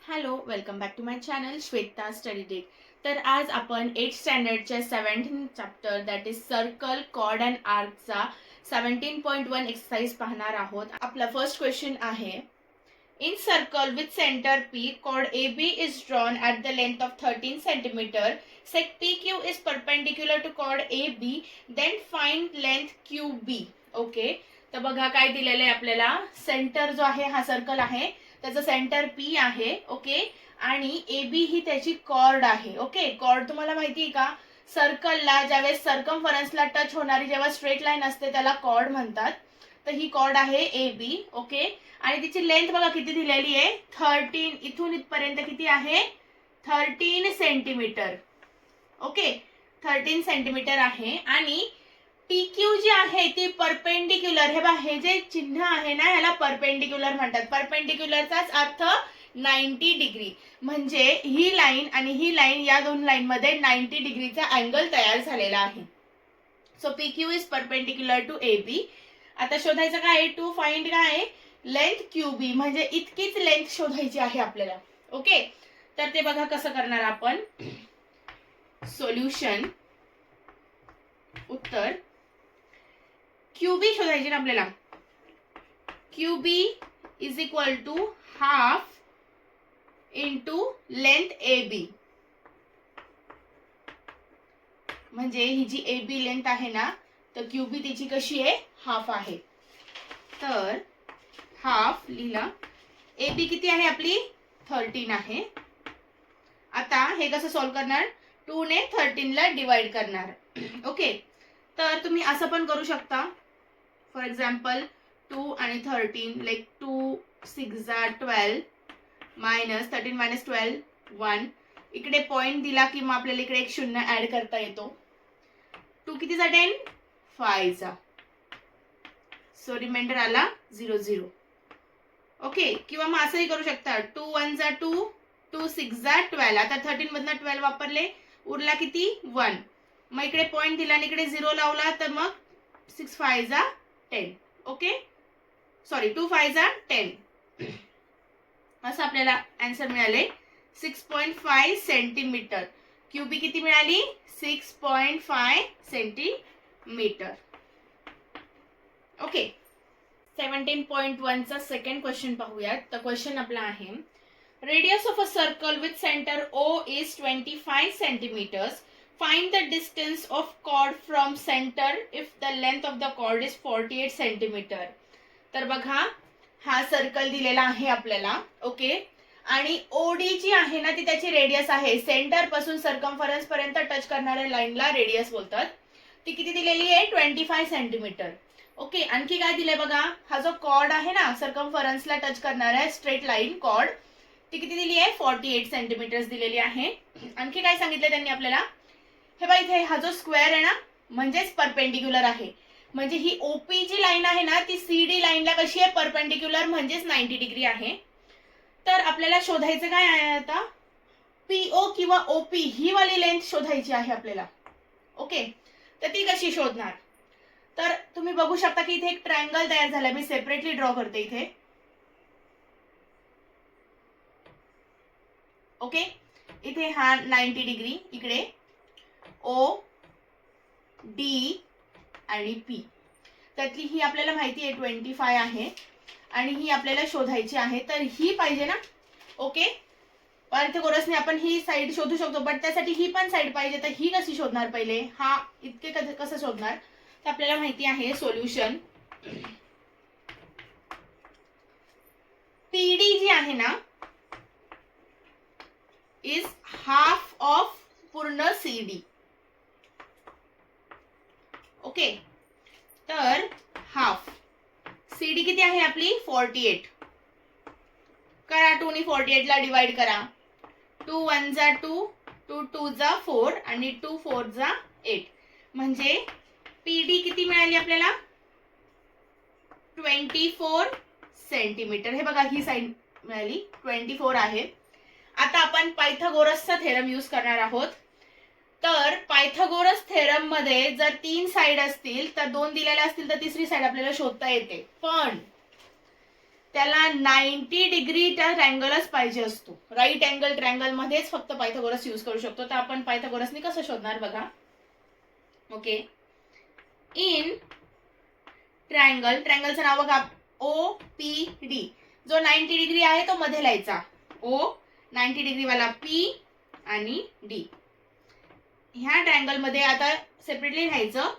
Hello, welcome back to my channel Shweta study tech. तर आज आपण 8th स्टँडर्डच्या 17th chapter that is circle chord and आर्कचा 17.1 exercise पाहणार आहोत. आपला फर्स्ट क्वेश्चन आहे, in circle with center P, chord AB is drawn at the length of 13 centimeter. Sec PQ is perpendicular to chord AB. Then find length QB. Okay, तर बघा काय दिलेलं आहे आपल्याला. सेंटर जो आहे हा सर्कल आहे, त्याचं सेंटर P आहे. ओके, आणि AB ही त्याची कॉर्ड आहे. ओके, कॉर्ड तुम्हाला माहिती आहे का, सर्कलला ज्यावेळेस सर्कमफरन्सला टच होणारी जेव्हा स्ट्रेट लाईन असते त्याला कॉर्ड म्हणतात. तर ही कॉर्ड आहे AB. ओके, आणि तिची लेंथ बघा किती दिलेली आहे, 13. इथून इथपर्यंत किती आहे, 13 सेंटीमीटर. ओके, 13 सेंटीमीटर आहे. आणि PQ जी आहे ती परपेंडिक्युलर, हे बघा हे जे चिन्ह आहे ना याला परपेंडिक्युलर म्हणतात. परपेंडिक्युलरचाच अर्थ 90 डिग्री, म्हणजे ही लाईन आणि ही लाईन या दोन लाईन मध्ये 90 डिग्रीचा अँगल तयार झालेला आहे. So PQ is perpendicular to AB. आता शोधायचं काय आहे, टू फाइंड काय आहे, लेंथ QB, म्हणजे इतकीच लेंथ शोधायची आहे आपल्याला. ओके, तर ते बघा कसं करणार आपण. सोल्युशन, उत्तर, QB शोधायचे ना आपल्याला. QB is equal to half into length AB, म्हणजे ही जी AB लेंथ आहे ना, तर QB तिची कशी आहे, हाफ आहे. तर हाफ लिहिला. AB किती आहे आपली, 13 आहे. आता हे कसं सॉल्व्ह करणार, 2 ने 13 ला डिवाइड करणार. ओके, तर तुम्ही असं पण करू शकता. फॉर एक्झाम्पल 2 आणि 13, लाईक 2 6 12 मायनस 13 मायनस 12 1. इकडे पॉइंट दिला की मग आपल्याला इकडे एक शून्य ऍड करता येतो. 2 कितीचा 10, 5 चा. सो रिमाइंडर आला 0 0. ओके, किंवा मग असंही करू शकता, 2 1 जा 2, 2 6 जा 12. आता 13 मधनं 12 वापरले, उरला किती 1. मग इकडे पॉइंट दिला आणि इकडे 0 लावला, तर मग 6 5 जा 10. ओके, सॉरी 2 5 जा 10. असं आपल्याला आन्सर मिळाले 6.5 सेंटीमीटर. QB किती मिळाली, 6.5 सेंटीमीटर. ओके, 17.1 चा सेकंड क्वेश्चन पाहूयात. तर क्वेश्चन आपला आहे, radius of a circle with centre O is 25 centimetres. Find the distance of chord from centre if the length of the chord is 48 centimetre. तर बघा हा सर्कल दिलेला आहे आपल्याला. ओके, आणि OD जी आहे ना ती त्याची रेडियस आहे. सेंटर पासून सर्कमफरन्स पर्यंत टच करणाऱ्या लाईनला रेडियस बोलतात. ती किती दिलेली आहे, 25 सेंटीमीटर. ओके, आणखी काय दिलंय बघा, हा जो कॉर्ड आहे ना सर्कमफरन्सला टच करणारा स्ट्रेट लाईन कॉर्ड, ती किती दिली आहे, 48 सेंटीमीटर्स दिलेली आहे. आणखी काय सांगितलं त्यांनी आपल्याला, हे बघा इथे हा जो स्क्वेअर आहे ना म्हणजेच परपेंडिक्युलर आहे. म्हणजे ही OP जी लाईन आहे ना ती CD लाईनला कशी आहे, परपेंडिक्युलर, म्हणजेच 90 डिग्री आहे. तर आपल्याला शोधायचं काय आहे आता, PO किंवा OP ही वाली लेंथ शोधायची आहे आपल्याला. ओके, तर ती कशी शोधणार, तर तुम्ही बघू शकता की इथे एक ट्रायंगल तयार झालाय. मी सेपरेटली ड्रॉ करते इथे. ओके, इथे हा 90 डिग्री, इकडे O D आणि P. त्यातली ही आपल्याला माहिती आहे 25 आहे आणि ही आपल्याला शोधायची आहे. तर ही पाहिजे ना. ओके, पायथागोरसने आपण ही साइड शोधू शकतो, बट त्यासाठी ही पण साइड पाहिजे. तर ही कशी शोधणार, पहिले हा इतके कसं शोधणार, तर आपल्याला माहिती आहे सोल्युशन. PD जी आहे ना इज हाफ ऑफ पूर्ण CD. ओके, तर हाफ CD किती आहे आपली, 48. करा, 2 ने 48 ला डिवाइड करा. 2 1 जा 2, 2 2 जा 4 आणि 2 4 जा 8. म्हणजे PD किती मिळाली आपल्याला, 24 सेंटीमीटर. हे बघा ही साइड मिळाली 24 आहे. आता आपण पायथागोरसचा थेरम यूज करणार आहोत. तर पायथागोरस थेरम मध्ये जर 3 साइड असतील तर 2 दिलेल्या असतील तर तिसरी साइड आपल्याला शोधता येते. पण त्याला 90 डिग्री त्या ट्रँगलच पाहिजे असतो. राईट अँगल ट्रँगल मध्येच फक्त पायथागोरस यूज करू शकतो. तर आपण पायथागोरसनी कसं शोधणार बघा. ओके, इन ट्रँगल, ट्रँगलचं नाव बघा OPD. जो 90 डिग्री आहे तो मध्ये लिहायचा O, 90 डिग्री वाला P आणि D. ह्या ट्रँगल मध्ये आता सेपरेटली लिहायचं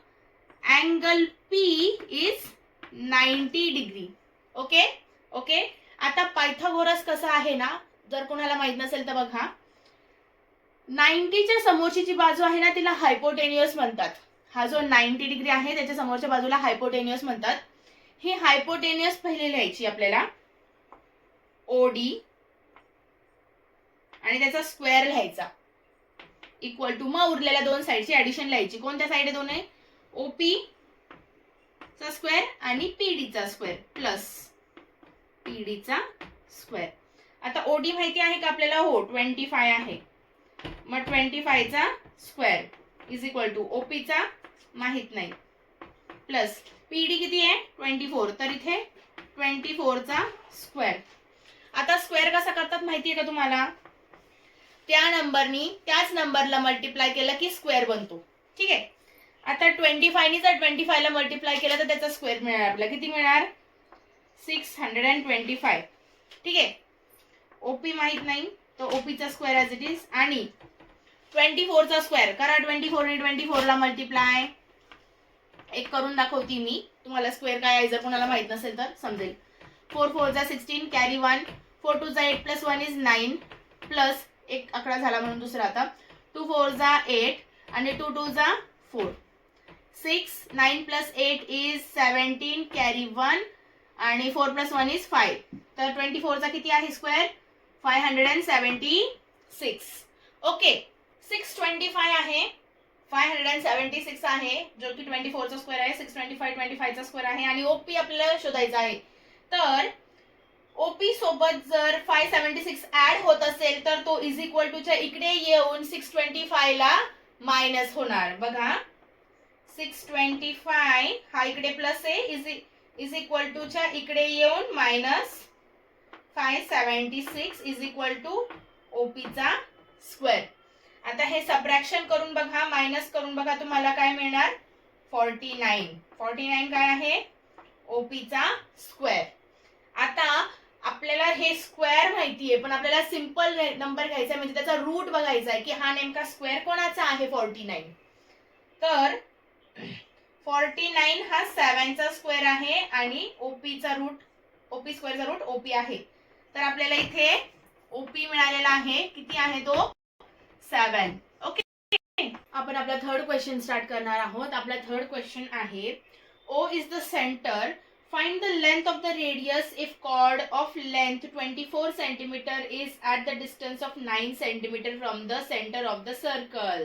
angle P is 90 degree. Okay okay. आता पायथागोरस कसं आहे ना, जर कोणाला माहित नसेल तर बघा, 90च्या समोरची जी बाजू आहे ना तिला हायपोटेन्युअस म्हणतात. हा जो 90 डिग्री आहे त्याच्या समोरच्या बाजूला हायपोटेन्युअस म्हणतात. ही हायपोटेन्युअस पहिले लिहायची आपल्याला OD आणि त्याचा स्क्वेअर लिहायचा इक्वल टू, मग उरलेल्या दोन साईडची ऍडिशन लिहायची. कोणत्या साईड दोन आहे? OP चा स्क्वेअर आणि PD चा स्क्वेअर प्लस PD चा स्क्वेअर. आता OD माहिती आहे का आपल्याला? हो, 25 आहे. मग 25 चा square is equal to OP चा माहित नाही प्लस PD किती आहे? 24. तर इथे 24 चा स्क्वेअर. आता स्क्वेअर कसा करतात माहिती आहे का तुम्हाला? त्या नंबरनी त्याच नंबरला मल्टिप्लाय केलं की स्क्वेअर बनतो. ठीक आहे. आता 25 नी जर 25 ला मल्टिप्लाय केलं तर त्याचा स्क्वेअर मिळणार आपल्याला. किती मिळणार? 625. ठीक आहे. OP माहित नाही तर OP चा स्क्वेअर ॲज इट इज आणि 24 चा स्क्वेअर करा. 24 ने 24 ला मल्टिप्लाय. एक करून दाखवती मी, तुम्हाला स्क्वेअर काय आहे जर कोणाला माहित नसेल तर समजेल. 4 4 जा 16 कॅरी 1, 4 2 जा 8 प्लस 1 इज 9 प्लस एक आकडा झाला म्हणून दुसरा आता 2 4 जा 8 आणि 2 2 जा 4, 6 9 प्लस 8 इज 17 कॅरी 1 आणि 4 प्लस 1 इज 5. तर 24 चा किती आहे स्क्वेअर? 576. ओके, 625 आहे, 576 आहे जो की 24 चा स्क्वेअर आहे. 625 25 चा स्क्वेअर आहे आणि OP आपल्याला शोधायचा आहे. तर OP सोबत जर 576 ऍड होत असेल तर तो इज इक्वल टू च्या इकडे येऊन 625 ला मायनस होणार. बघा, 625 हा इकडे प्लस आहे इज इक्वल टू च्या इकडे येऊन minus 576 is equal to OP चा स्क्वेअर. आता हे सबट्रॅक्शन करून बघा, मायनस करून बघा, तुम्हाला काय मिळणार? 49. 49 काय आहे? OP चा स्क्वेअर. आता आपल्याला हे स्क्वेअर माहितीये पण आपल्याला सिंपल नंबर घ्यायचा म्हणजे त्याचा रूट बघायचा आहे की हा नेमका स्क्वेअर कोणाचा आहे 49. तर 49 हा 7 चा स्क्वेअर आहे आणि OP चा रूट, OP स्क्वेअरचा रूट OP आहे. तर आपल्याला इथे OP मिळालेला आहे. किती आहे तो? 7. ओके, आपण आपला थर्ड क्वेश्चन स्टार्ट करणार आहोत. आपला थर्ड क्वेश्चन आहे O is the center. Find the length of the radius if chord of length 24 cm is at the distance of 9 cm from the center of the circle.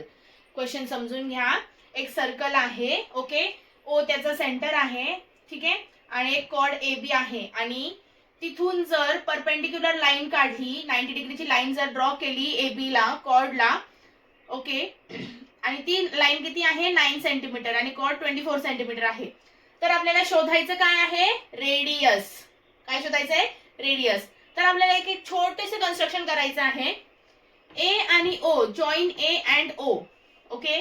Question समजून घ्या. एक circle आहे, okay, O त्याचा centre आहे, ठीक आहे, आणि एक कॉर्ड AB आहे आणि तिथून जर परपेंडिक्युलर लाईन काढली, 90 डिग्रीची लाईन जर ड्रॉ केली AB ला, कॉर्डला, ओके, आणि ती लाईन किती आहे? 9 सेंटीमीटर आणि कॉर्ड 24 सेंटीमीटर आहे. तर आपल्याला शोधायचं काय आहे? रेडियस. काय शोधायचंय? रेडियस. तर आपल्याला एक छोटेसे कन्स्ट्रक्शन करायचं आहे. A आणि O, join A and O. Okay,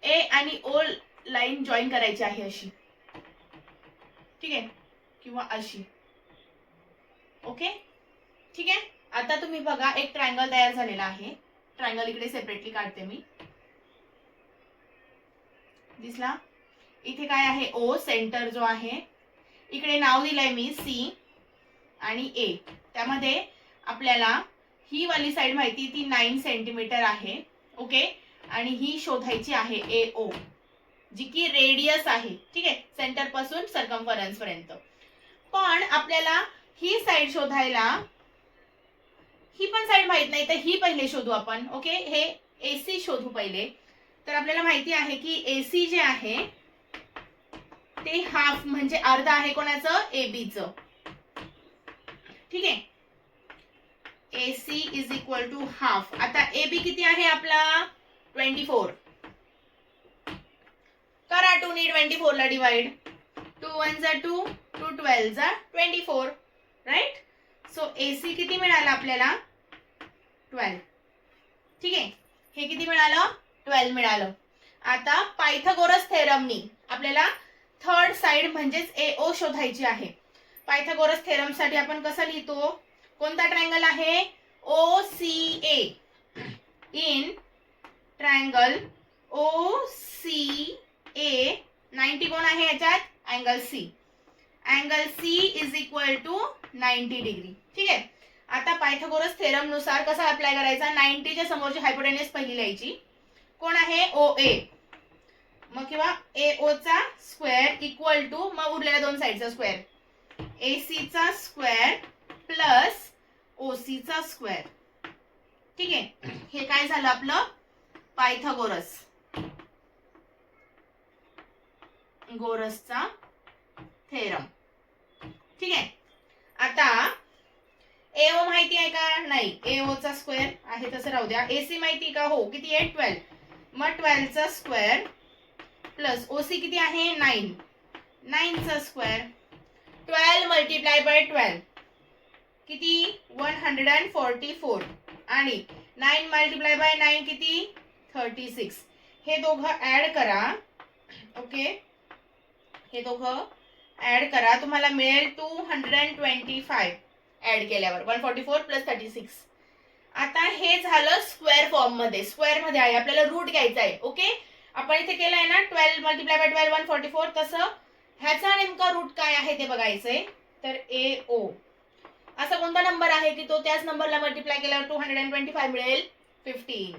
A आणि O लाईन जॉईन करायची आहे अशी, ठीक आहे, किंवा अशी. ओके, ठीक आहे. आता तुम्ही बघा एक ट्रायंगल तयार झालेला आहे. ट्रायंगल इकडे सेपरेटली काढते मी. दिसला? इथे काय आहे? O, सेंटर जो आहे. इकडे नाव दिलंय मी C आणि A. त्यामध्ये आपल्याला ही वाली साइड माहिती, ती 9 सेंटीमीटर आहे, ओके, आणि ही शोधायची आहे AO, जी की रेडियस आहे, ठीक आहे, सेंटर पासून सर्कम्फरन्स पर्यंत. पण आपल्याला ही साइड शोधायला ही पण साइड माहित नाही, तर ही पहिले शोधू आपण. ओके, हे AC शोधू पहिले. तर आपल्याला माहिती आहे की AC जे आहे ते हाफ म्हणजे अर्धा आहे कोणाचं? ABचं, ठीक आहे. AC is equal to half. आता AB किती आहे आपला? 24. करा 2 ने 24 ला डिवाइड. 2 1 जा 2, 2 12 जा 24. राईट. सो AC किती मिळालं आपल्याला 12. ठीक आहे, हे किती मिळालं 12 मिळालं. आता पायथागोरस थेरमनी आपल्याला थर्ड साइड म्हणजेच AO शोधायची आहे. पायथागोरस थेरम साठी आपण कसं लिहितो, कोणता ट्रायंगल आहे OCA. इन ट्रायंगल OCA 90 कोण आहे याच्यात angle C. Angle C is equal to 90 degree. ठीक आहे. आता पायथागोरस थेरम नुसार कसा अप्लाय करायचा, 90 च्या समोरची हायपोटेन्यूस पहिली लिहायची. कोण आहे OA, मग किंवा AO चा स्क्वेअर इक्वल टू मग उरलेल्या दोन साइडचा स्क्वेअर AC चा स्क्वेअर प्लस OC चा स्क्वेअर. ठीक आहे, हे काय झालं आपलं पायथागोरसचा थेरम. ठीक आहे. आता AO माहिती आहे का, नाही. AO चा स्क्वेअर आहे तसं राहू द्या. AC माहिती का, हो. किती आहे 12. मग 12 चा स्क्वेअर प्लस OC किती आहे 9. 9 चा स्क्वेअर 12 मल्टिप्लाय बाय 12 किती 144 आणि 9 मल्टिप्लाय बाय 9 किती 36. हे दोघं ऍड करा. ओके, हे दोघं ऍड करा, तुम्हाला मिळेल 225 ऍड केल्यावर 144 प्लस 36. आता हे झालं स्क्वेअर फॉर्म मध्ये, स्क्वेअर मध्ये आहे, आपल्याला रूट घ्यायचा आहे. ओके, आपण इथे केलंय ना 12 मल्टिप्लाय बाय 12 144, तसं ह्याचा नेमका रूट काय आहे ते बघायचंय. तर AO असा कोणता नंबर आहे की तो त्याच नंबरला मल्टिप्लाय केल्यावर 225 मिळेल 15.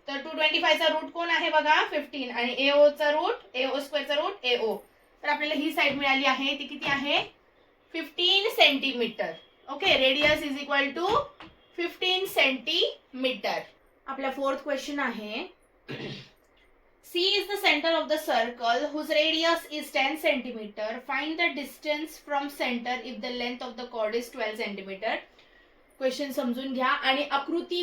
तर 225 चा रूट कोण आहे बघा 15 आणि AO चा रूट AO स्क्वेअर चा रूट AO. तर आपल्याला ही साइड मिळाली आहे ती किती आहे 15 centimetre. Okay, radius is equal to 15 centimetre. आपला फोर्थ क्वेश्चन आहे C is the center of the circle whose radius is 10 centimeter. Find the distance from center if the length of the chord is 12 centimeter. Question समजून घ्या आणि आकृती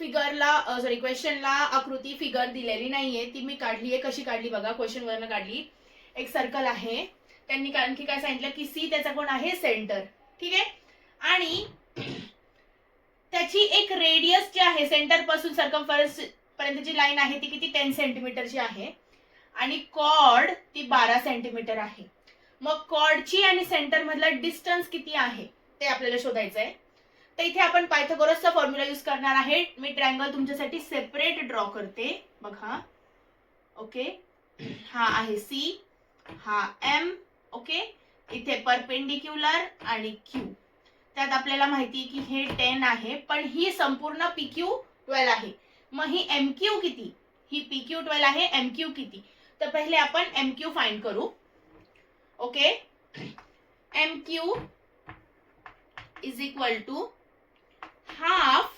फिगरला क्वेश्चनला आकृती figure दिलेली नाहीये, ती मी काढली आहे. कशी काढली बघा, क्वेश्चन वरनं काढली. एक सर्कल आहे, त्यांनी आणखी काय सांगितलं की C त्याचा कोण आहे सेंटर. ठीक आहे, आणि त्याची एक रेडियस जी आहे सेंटर पासून सर्कमफरन्स पर्यंतची लाईन आहे ती किती 10 सेंटीमीटरची आहे आणि कॉर्ड ती 12 सेंटीमीटर आहे. मग कॉर्डची आणि सेंटर मधला डिस्टन्स किती आहे ते आपल्याला शोधायचं आहे. तर इथे आपण पायथागोरसचा फॉर्म्युला यूज करणार आहे. मी ट्रायंगल तुमच्यासाठी सेपरेट ड्रॉ करते बघा. ओके, हा आहे C, हा M. ओके, इथे परपेंडिक्युलर आणि Q. त्यात आपल्याला माहिती की हे 10 आहे, पण ही संपूर्ण PQ 12 आहे. मग ही MQ किती, ही PQ 12 आहे, MQ किती. तर पहिले आपण MQ फाइंड करू. Okay, MQ is equal to half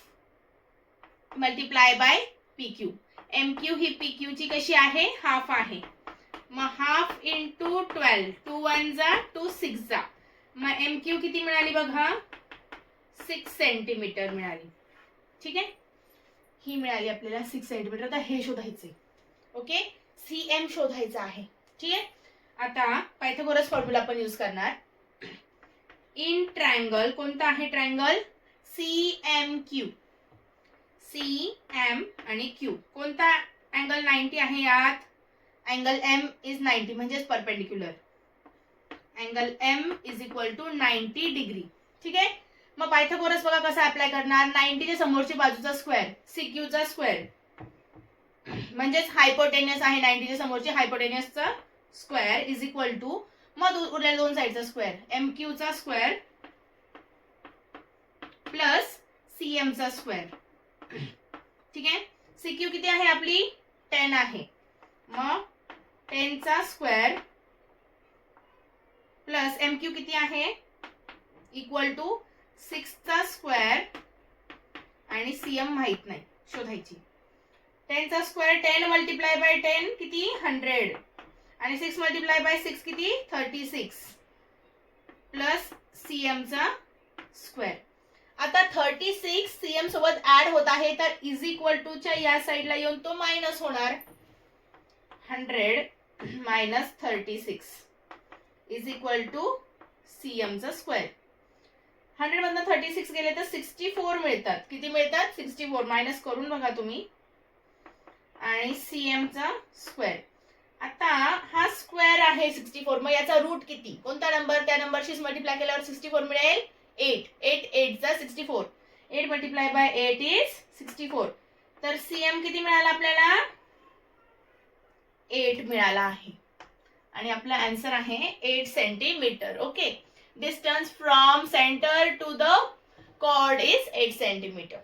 multiply by PQ. MQ ही PQ ची कशी आहे हाफ आहे. मग हाफ इंटू 12, 2 1 जा 2 6 जा. मग MQ किती मिळाली बघा 6 सेंटीमीटर मिळाली. ठीक आहे, ही मिळाली आपल्याला 6 सेंटीमीटर. आता हे शोधायचे. ओके, CM शोधायचं आहे. ठीक आहे, आता पायथागोरस फॉर्म्युला आपण यूज करणार. इन ट्रायंगल कोणता आहे ट्रायंगल CMQ. CM आणि Q कोणता अँगल 90 आहे यात, अँगल M इज 90 म्हणजेच perpendicular. Angle M is equal to 90 degree. ठीक आहे, मग पायथागोरस बघा कसा अप्लाय करणार. 90 च्या समोरची बाजूचा स्क्वेअर CQ चा स्क्वेअर म्हणजेच हायपोटेन्यूस आहे 90 च्या समोरची हायपोटेन्यूसचा स्क्वेअर इज इक्वल टू मग उरलेल्या दोन साइडचा स्क्वेअर MQ चा स्क्वेअर प्लस CM चा स्क्वेअर. ठीक आहे, CQ किती आहे आपली 10 आहे, मग 10 चा स्क्वेअर प्लस MQ किती आहे इक्वल टू 6 चा स्क्वेअर आणि CM माहित नाही शोधायची. 10 चा स्क्वेअर 10 मल्टिप्लाय बाय 10 किती 100 आणि 6 मल्टिप्लाय बाय 6 किती 36 प्लस CM चा स्क्वेअर. आता 36 CM सोबत ऍड होत आहे, तर इज इक्वल टू च्या या साइडला येऊन तो मायनस होणार. 100 minus 36 is equal to CM चा स्क्वेअर. 100 मधनं 36 गेले तर 64 मिळतात. किती मिळतात? 64. मायनस करून बघा तुम्ही. आणि cm चा स्क्वेअर. आता हा स्क्वेअर आहे 64. मग याचा रूट किती? कोणता नंबर? त्या नंबरशी मल्टिप्लाय केल्यावर 64 मिळेल 8. 8 8 चा 64. 8 मल्टिप्लाय बाय 8 इज 64. तर cm किती मिळाला आपल्याला? 8 मिळाला आहे. आणि आपला आन्सर आहे 8 centimetre. Okay. Distance from centre to the chord is 8 centimetre.